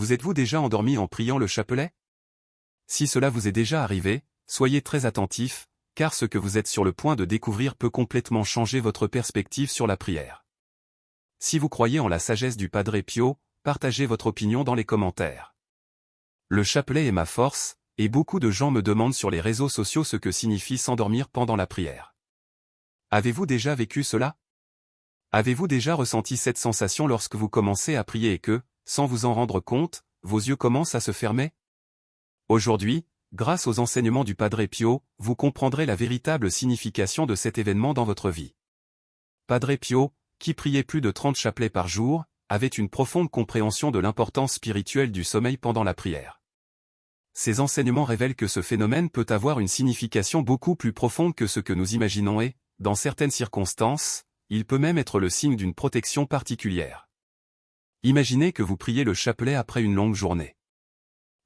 Vous êtes-vous déjà endormi en priant le chapelet? Si cela vous est déjà arrivé, soyez très attentif, car ce que vous êtes sur le point de découvrir peut complètement changer votre perspective sur la prière. Si vous croyez en la sagesse du Padre Pio, partagez votre opinion dans les commentaires. Le chapelet est ma force, et beaucoup de gens me demandent sur les réseaux sociaux ce que signifie s'endormir pendant la prière. Avez-vous déjà vécu cela? Avez-vous déjà ressenti cette sensation lorsque vous commencez à prier et que, sans vous en rendre compte, vos yeux commencent à se fermer? Aujourd'hui, grâce aux enseignements du Padre Pio, vous comprendrez la véritable signification de cet événement dans votre vie. Padre Pio, qui priait plus de 30 chapelets par jour, avait une profonde compréhension de l'importance spirituelle du sommeil pendant la prière. Ces enseignements révèlent que ce phénomène peut avoir une signification beaucoup plus profonde que ce que nous imaginons et, dans certaines circonstances, il peut même être le signe d'une protection particulière. Imaginez que vous priez le chapelet après une longue journée.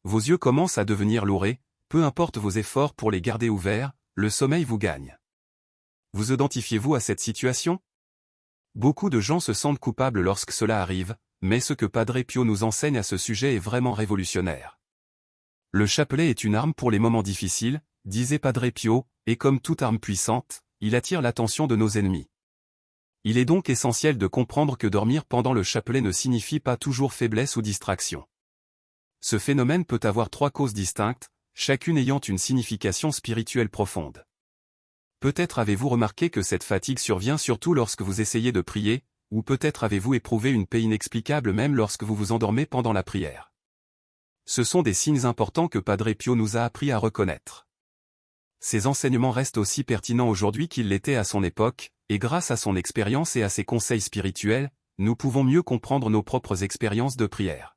Vos yeux commencent à devenir lourds, peu importe vos efforts pour les garder ouverts, le sommeil vous gagne. Vous identifiez-vous à cette situation? Beaucoup de gens se sentent coupables lorsque cela arrive, mais ce que Padre Pio nous enseigne à ce sujet est vraiment révolutionnaire. Le chapelet est une arme pour les moments difficiles, disait Padre Pio, et comme toute arme puissante, il attire l'attention de nos ennemis. Il est donc essentiel de comprendre que dormir pendant le chapelet ne signifie pas toujours faiblesse ou distraction. Ce phénomène peut avoir 3 causes distinctes, chacune ayant une signification spirituelle profonde. Peut-être avez-vous remarqué que cette fatigue survient surtout lorsque vous essayez de prier, ou peut-être avez-vous éprouvé une paix inexplicable même lorsque vous vous endormez pendant la prière. Ce sont des signes importants que Padre Pio nous a appris à reconnaître. Ces enseignements restent aussi pertinents aujourd'hui qu'ils l'étaient à son époque, et grâce à son expérience et à ses conseils spirituels, nous pouvons mieux comprendre nos propres expériences de prière.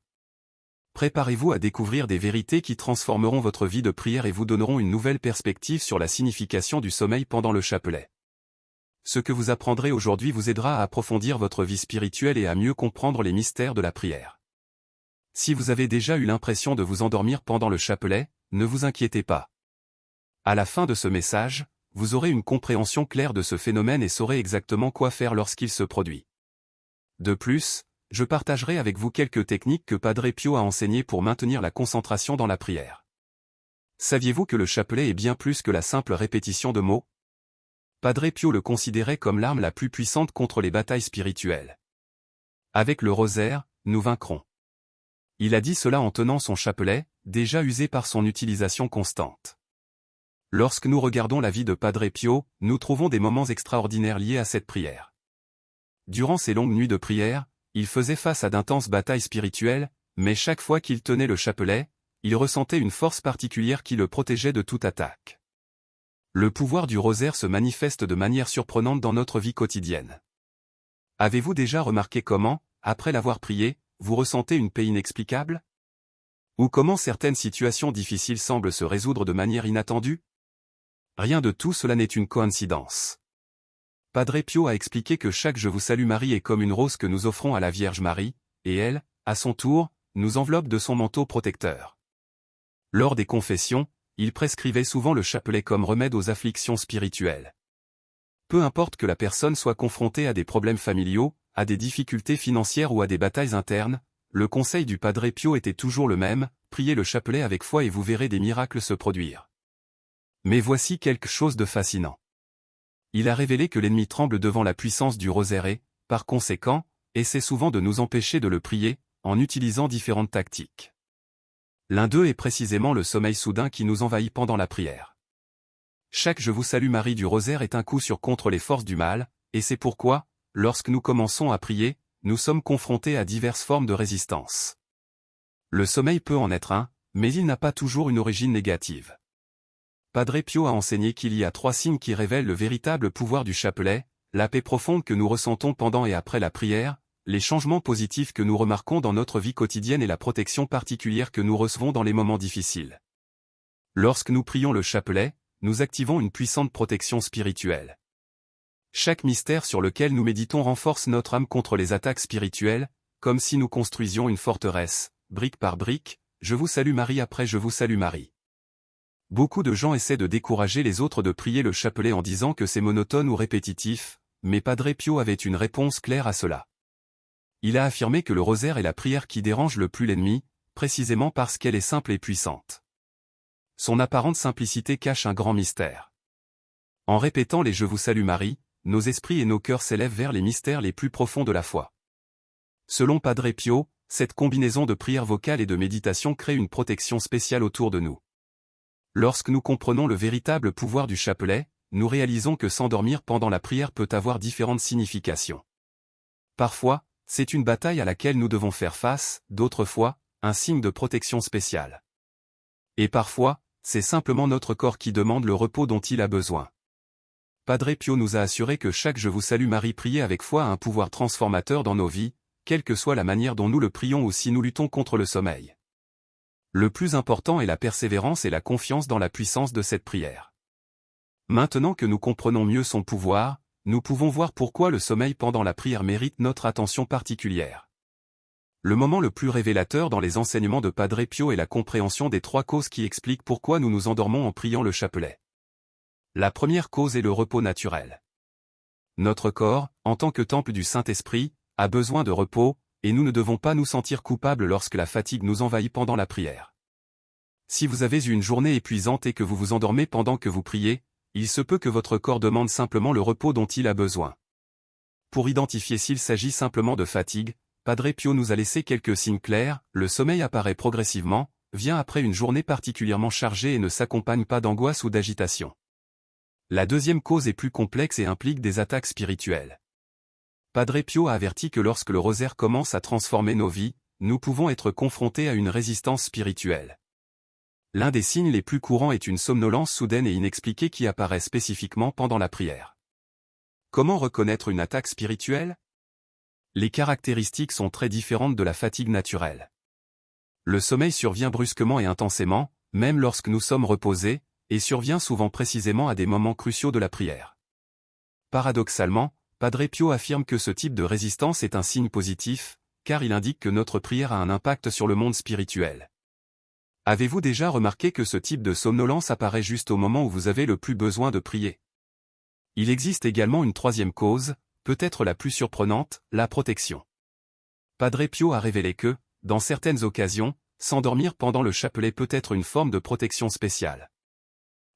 Préparez-vous à découvrir des vérités qui transformeront votre vie de prière et vous donneront une nouvelle perspective sur la signification du sommeil pendant le chapelet. Ce que vous apprendrez aujourd'hui vous aidera à approfondir votre vie spirituelle et à mieux comprendre les mystères de la prière. Si vous avez déjà eu l'impression de vous endormir pendant le chapelet, ne vous inquiétez pas. À la fin de ce message, vous aurez une compréhension claire de ce phénomène et saurez exactement quoi faire lorsqu'il se produit. De plus, je partagerai avec vous quelques techniques que Padre Pio a enseignées pour maintenir la concentration dans la prière. Saviez-vous que le chapelet est bien plus que la simple répétition de mots? Padre Pio le considérait comme l'arme la plus puissante contre les batailles spirituelles. Avec le rosaire, nous vaincrons. Il a dit cela en tenant son chapelet, déjà usé par son utilisation constante. Lorsque nous regardons la vie de Padre Pio, nous trouvons des moments extraordinaires liés à cette prière. Durant ces longues nuits de prière, il faisait face à d'intenses batailles spirituelles, mais chaque fois qu'il tenait le chapelet, il ressentait une force particulière qui le protégeait de toute attaque. Le pouvoir du rosaire se manifeste de manière surprenante dans notre vie quotidienne. Avez-vous déjà remarqué comment, après l'avoir prié, vous ressentez une paix inexplicable? Ou comment certaines situations difficiles semblent se résoudre de manière inattendue? Rien de tout cela n'est une coïncidence. Padre Pio a expliqué que chaque Je vous salue Marie est comme une rose que nous offrons à la Vierge Marie, et elle, à son tour, nous enveloppe de son manteau protecteur. Lors des confessions, il prescrivait souvent le chapelet comme remède aux afflictions spirituelles. Peu importe que la personne soit confrontée à des problèmes familiaux, à des difficultés financières ou à des batailles internes, le conseil du Padre Pio était toujours le même, priez le chapelet avec foi et vous verrez des miracles se produire. Mais voici quelque chose de fascinant. Il a révélé que l'ennemi tremble devant la puissance du rosaire et, par conséquent, essaie souvent de nous empêcher de le prier, en utilisant différentes tactiques. L'un d'eux est précisément le sommeil soudain qui nous envahit pendant la prière. Chaque Je vous salue Marie du rosaire est un coup sûr contre les forces du mal, et c'est pourquoi, lorsque nous commençons à prier, nous sommes confrontés à diverses formes de résistance. Le sommeil peut en être un, mais il n'a pas toujours une origine négative. Padre Pio a enseigné qu'il y a 3 signes qui révèlent le véritable pouvoir du chapelet, la paix profonde que nous ressentons pendant et après la prière, les changements positifs que nous remarquons dans notre vie quotidienne et la protection particulière que nous recevons dans les moments difficiles. Lorsque nous prions le chapelet, nous activons une puissante protection spirituelle. Chaque mystère sur lequel nous méditons renforce notre âme contre les attaques spirituelles, comme si nous construisions une forteresse, brique par brique, Je vous salue Marie après Je vous salue Marie. Beaucoup de gens essaient de décourager les autres de prier le chapelet en disant que c'est monotone ou répétitif, mais Padre Pio avait une réponse claire à cela. Il a affirmé que le rosaire est la prière qui dérange le plus l'ennemi, précisément parce qu'elle est simple et puissante. Son apparente simplicité cache un grand mystère. En répétant les « Je vous salue Marie », nos esprits et nos cœurs s'élèvent vers les mystères les plus profonds de la foi. Selon Padre Pio, cette combinaison de prière vocale et de méditation crée une protection spéciale autour de nous. Lorsque nous comprenons le véritable pouvoir du chapelet, nous réalisons que s'endormir pendant la prière peut avoir différentes significations. Parfois, c'est une bataille à laquelle nous devons faire face, d'autres fois, un signe de protection spéciale. Et parfois, c'est simplement notre corps qui demande le repos dont il a besoin. Padre Pio nous a assuré que chaque « Je vous salue Marie » prié avec foi a un pouvoir transformateur dans nos vies, quelle que soit la manière dont nous le prions ou si nous luttons contre le sommeil. Le plus important est la persévérance et la confiance dans la puissance de cette prière. Maintenant que nous comprenons mieux son pouvoir, nous pouvons voir pourquoi le sommeil pendant la prière mérite notre attention particulière. Le moment le plus révélateur dans les enseignements de Padre Pio est la compréhension des 3 causes qui expliquent pourquoi nous nous endormons en priant le chapelet. La première cause est le repos naturel. Notre corps, en tant que temple du Saint-Esprit, a besoin de repos, et nous ne devons pas nous sentir coupables lorsque la fatigue nous envahit pendant la prière. Si vous avez eu une journée épuisante et que vous vous endormez pendant que vous priez, il se peut que votre corps demande simplement le repos dont il a besoin. Pour identifier s'il s'agit simplement de fatigue, Padre Pio nous a laissé quelques signes clairs. Le sommeil apparaît progressivement, vient après une journée particulièrement chargée et ne s'accompagne pas d'angoisse ou d'agitation. La deuxième cause est plus complexe et implique des attaques spirituelles. Padre Pio a averti que lorsque le rosaire commence à transformer nos vies, nous pouvons être confrontés à une résistance spirituelle. L'un des signes les plus courants est une somnolence soudaine et inexpliquée qui apparaît spécifiquement pendant la prière. Comment reconnaître une attaque spirituelle? Les caractéristiques sont très différentes de la fatigue naturelle. Le sommeil survient brusquement et intensément, même lorsque nous sommes reposés, et survient souvent précisément à des moments cruciaux de la prière. Paradoxalement, Padre Pio affirme que ce type de résistance est un signe positif, car il indique que notre prière a un impact sur le monde spirituel. Avez-vous déjà remarqué que ce type de somnolence apparaît juste au moment où vous avez le plus besoin de prier? Il existe également une troisième cause, peut-être la plus surprenante, la protection. Padre Pio a révélé que, dans certaines occasions, s'endormir pendant le chapelet peut être une forme de protection spéciale.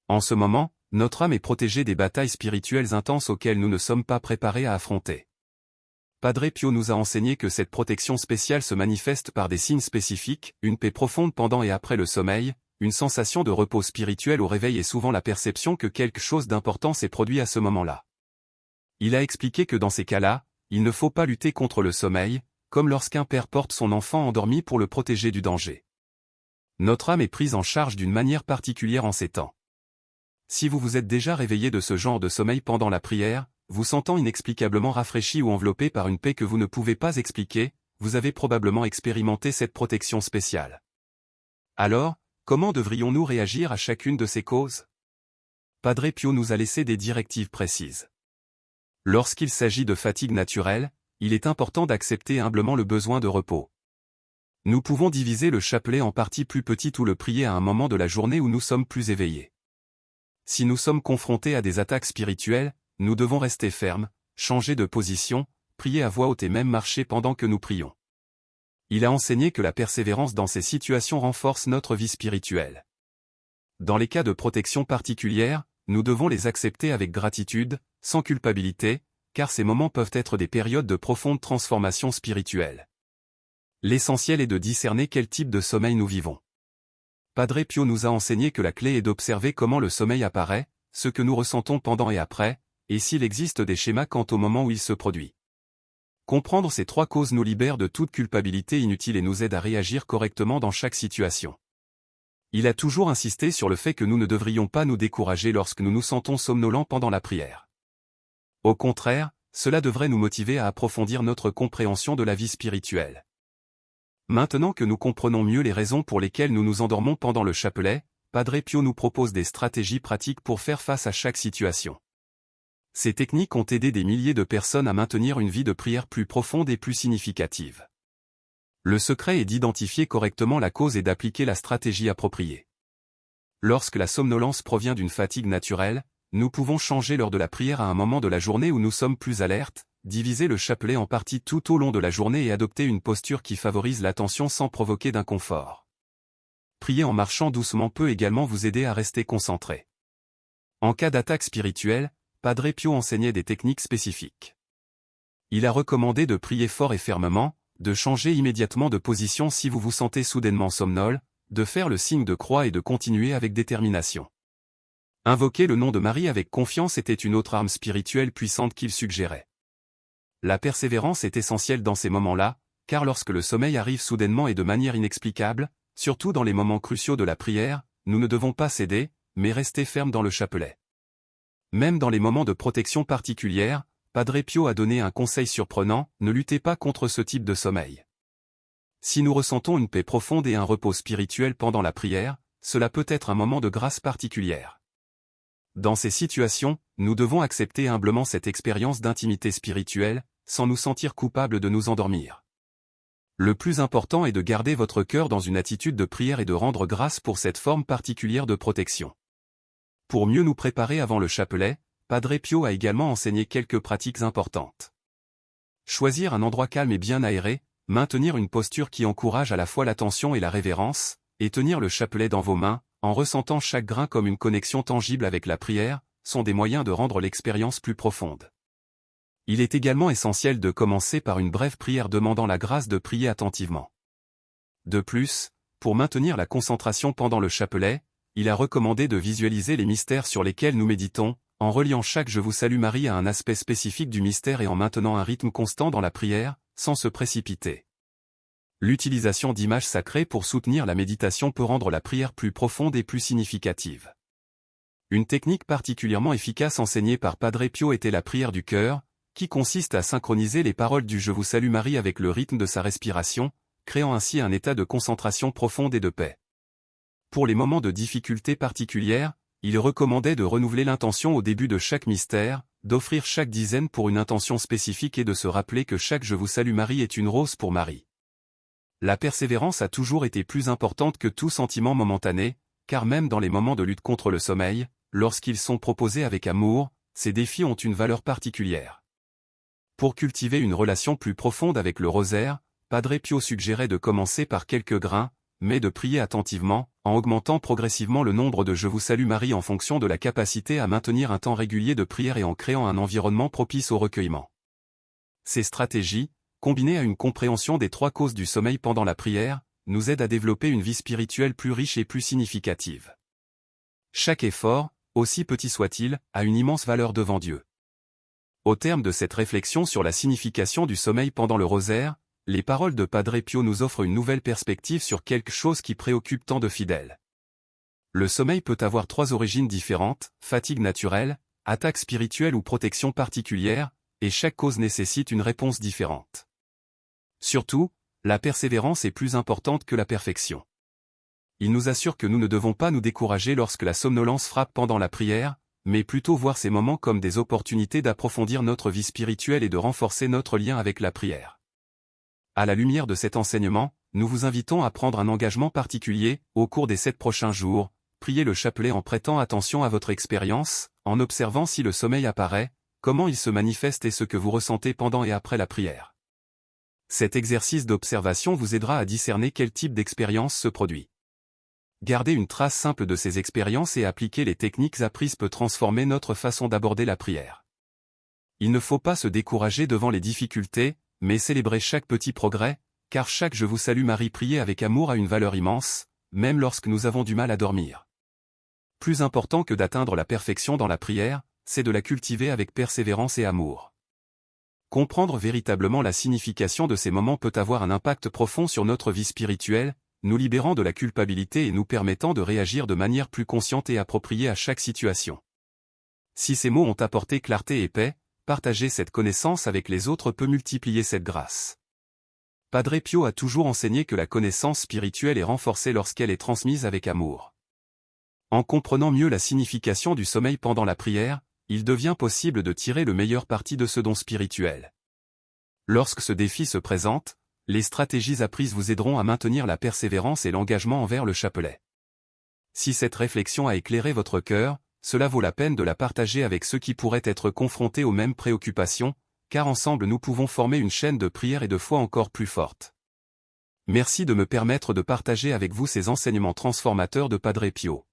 En ce moment, notre âme est protégée des batailles spirituelles intenses auxquelles nous ne sommes pas préparés à affronter. Padre Pio nous a enseigné que cette protection spéciale se manifeste par des signes spécifiques, une paix profonde pendant et après le sommeil, une sensation de repos spirituel au réveil et souvent la perception que quelque chose d'important s'est produit à ce moment-là. Il a expliqué que dans ces cas-là, il ne faut pas lutter contre le sommeil, comme lorsqu'un père porte son enfant endormi pour le protéger du danger. Notre âme est prise en charge d'une manière particulière en ces temps. Si vous vous êtes déjà réveillé de ce genre de sommeil pendant la prière, vous sentant inexplicablement rafraîchi ou enveloppé par une paix que vous ne pouvez pas expliquer, vous avez probablement expérimenté cette protection spéciale. Alors, comment devrions-nous réagir à chacune de ces causes? Padre Pio nous a laissé des directives précises. Lorsqu'il s'agit de fatigue naturelle, il est important d'accepter humblement le besoin de repos. Nous pouvons diviser le chapelet en parties plus petites ou le prier à un moment de la journée où nous sommes plus éveillés. Si nous sommes confrontés à des attaques spirituelles, nous devons rester fermes, changer de position, prier à voix haute et même marcher pendant que nous prions. Il a enseigné que la persévérance dans ces situations renforce notre vie spirituelle. Dans les cas de protection particulière, nous devons les accepter avec gratitude, sans culpabilité, car ces moments peuvent être des périodes de profonde transformation spirituelle. L'essentiel est de discerner quel type de sommeil nous vivons. Padre Pio nous a enseigné que la clé est d'observer comment le sommeil apparaît, ce que nous ressentons pendant et après, et s'il existe des schémas quant au moment où il se produit. Comprendre ces 3 causes nous libère de toute culpabilité inutile et nous aide à réagir correctement dans chaque situation. Il a toujours insisté sur le fait que nous ne devrions pas nous décourager lorsque nous nous sentons somnolents pendant la prière. Au contraire, cela devrait nous motiver à approfondir notre compréhension de la vie spirituelle. Maintenant que nous comprenons mieux les raisons pour lesquelles nous nous endormons pendant le chapelet, Padre Pio nous propose des stratégies pratiques pour faire face à chaque situation. Ces techniques ont aidé des milliers de personnes à maintenir une vie de prière plus profonde et plus significative. Le secret est d'identifier correctement la cause et d'appliquer la stratégie appropriée. Lorsque la somnolence provient d'une fatigue naturelle, nous pouvons changer l'heure de la prière à un moment de la journée où nous sommes plus alertes, divisez le chapelet en parties tout au long de la journée et adoptez une posture qui favorise l'attention sans provoquer d'inconfort. Prier en marchant doucement peut également vous aider à rester concentré. En cas d'attaque spirituelle, Padre Pio enseignait des techniques spécifiques. Il a recommandé de prier fort et fermement, de changer immédiatement de position si vous vous sentez soudainement somnole, de faire le signe de croix et de continuer avec détermination. Invoquer le nom de Marie avec confiance était une autre arme spirituelle puissante qu'il suggérait. La persévérance est essentielle dans ces moments-là, car lorsque le sommeil arrive soudainement et de manière inexplicable, surtout dans les moments cruciaux de la prière, nous ne devons pas céder, mais rester fermes dans le chapelet. Même dans les moments de protection particulière, Padre Pio a donné un conseil surprenant, ne luttez pas contre ce type de sommeil. Si nous ressentons une paix profonde et un repos spirituel pendant la prière, cela peut être un moment de grâce particulière. Dans ces situations, nous devons accepter humblement cette expérience d'intimité spirituelle, sans nous sentir coupables de nous endormir. Le plus important est de garder votre cœur dans une attitude de prière et de rendre grâce pour cette forme particulière de protection. Pour mieux nous préparer avant le chapelet, Padre Pio a également enseigné quelques pratiques importantes. Choisir un endroit calme et bien aéré, maintenir une posture qui encourage à la fois l'attention et la révérence, et tenir le chapelet dans vos mains, en ressentant chaque grain comme une connexion tangible avec la prière, sont des moyens de rendre l'expérience plus profonde. Il est également essentiel de commencer par une brève prière demandant la grâce de prier attentivement. De plus, pour maintenir la concentration pendant le chapelet, il a recommandé de visualiser les mystères sur lesquels nous méditons, en reliant chaque Je vous salue Marie à un aspect spécifique du mystère et en maintenant un rythme constant dans la prière, sans se précipiter. L'utilisation d'images sacrées pour soutenir la méditation peut rendre la prière plus profonde et plus significative. Une technique particulièrement efficace enseignée par Padre Pio était la prière du cœur, qui consiste à synchroniser les paroles du Je vous salue Marie avec le rythme de sa respiration, créant ainsi un état de concentration profonde et de paix. Pour les moments de difficulté particulière, il recommandait de renouveler l'intention au début de chaque mystère, d'offrir chaque dizaine pour une intention spécifique et de se rappeler que chaque Je vous salue Marie est une rose pour Marie. La persévérance a toujours été plus importante que tout sentiment momentané, car même dans les moments de lutte contre le sommeil, lorsqu'ils sont proposés avec amour, ces défis ont une valeur particulière. Pour cultiver une relation plus profonde avec le rosaire, Padre Pio suggérait de commencer par quelques grains, mais de prier attentivement, en augmentant progressivement le nombre de Je vous salue Marie en fonction de la capacité à maintenir un temps régulier de prière et en créant un environnement propice au recueillement. Ces stratégies, combinées à une compréhension des 3 causes du sommeil pendant la prière, nous aident à développer une vie spirituelle plus riche et plus significative. Chaque effort, aussi petit soit-il, a une immense valeur devant Dieu. Au terme de cette réflexion sur la signification du sommeil pendant le rosaire, les paroles de Padre Pio nous offrent une nouvelle perspective sur quelque chose qui préoccupe tant de fidèles. Le sommeil peut avoir 3 origines différentes, fatigue naturelle, attaque spirituelle ou protection particulière, et chaque cause nécessite une réponse différente. Surtout, la persévérance est plus importante que la perfection. Il nous assure que nous ne devons pas nous décourager lorsque la somnolence frappe pendant la prière, mais plutôt voir ces moments comme des opportunités d'approfondir notre vie spirituelle et de renforcer notre lien avec la prière. À la lumière de cet enseignement, nous vous invitons à prendre un engagement particulier, au cours des 7 prochains jours, priez le chapelet en prêtant attention à votre expérience, en observant si le sommeil apparaît, comment il se manifeste et ce que vous ressentez pendant et après la prière. Cet exercice d'observation vous aidera à discerner quel type d'expérience se produit. Garder une trace simple de ces expériences et appliquer les techniques apprises peut transformer notre façon d'aborder la prière. Il ne faut pas se décourager devant les difficultés, mais célébrer chaque petit progrès, car chaque Je vous salue Marie priée avec amour a une valeur immense, même lorsque nous avons du mal à dormir. Plus important que d'atteindre la perfection dans la prière, c'est de la cultiver avec persévérance et amour. Comprendre véritablement la signification de ces moments peut avoir un impact profond sur notre vie spirituelle, nous libérant de la culpabilité et nous permettant de réagir de manière plus consciente et appropriée à chaque situation. Si ces mots ont apporté clarté et paix, partager cette connaissance avec les autres peut multiplier cette grâce. Padre Pio a toujours enseigné que la connaissance spirituelle est renforcée lorsqu'elle est transmise avec amour. En comprenant mieux la signification du sommeil pendant la prière, il devient possible de tirer le meilleur parti de ce don spirituel. Lorsque ce défi se présente, les stratégies apprises vous aideront à maintenir la persévérance et l'engagement envers le chapelet. Si cette réflexion a éclairé votre cœur, cela vaut la peine de la partager avec ceux qui pourraient être confrontés aux mêmes préoccupations, car ensemble nous pouvons former une chaîne de prière et de foi encore plus forte. Merci de me permettre de partager avec vous ces enseignements transformateurs de Padre Pio.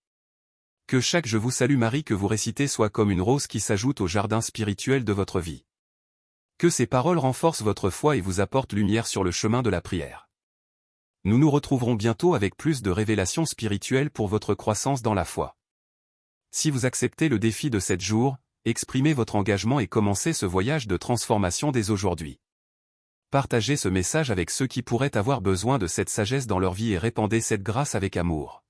Que chaque Je vous salue Marie que vous récitez soit comme une rose qui s'ajoute au jardin spirituel de votre vie. Que ces paroles renforcent votre foi et vous apportent lumière sur le chemin de la prière. Nous nous retrouverons bientôt avec plus de révélations spirituelles pour votre croissance dans la foi. Si vous acceptez le défi de 7 jours, exprimez votre engagement et commencez ce voyage de transformation dès aujourd'hui. Partagez ce message avec ceux qui pourraient avoir besoin de cette sagesse dans leur vie et répandez cette grâce avec amour.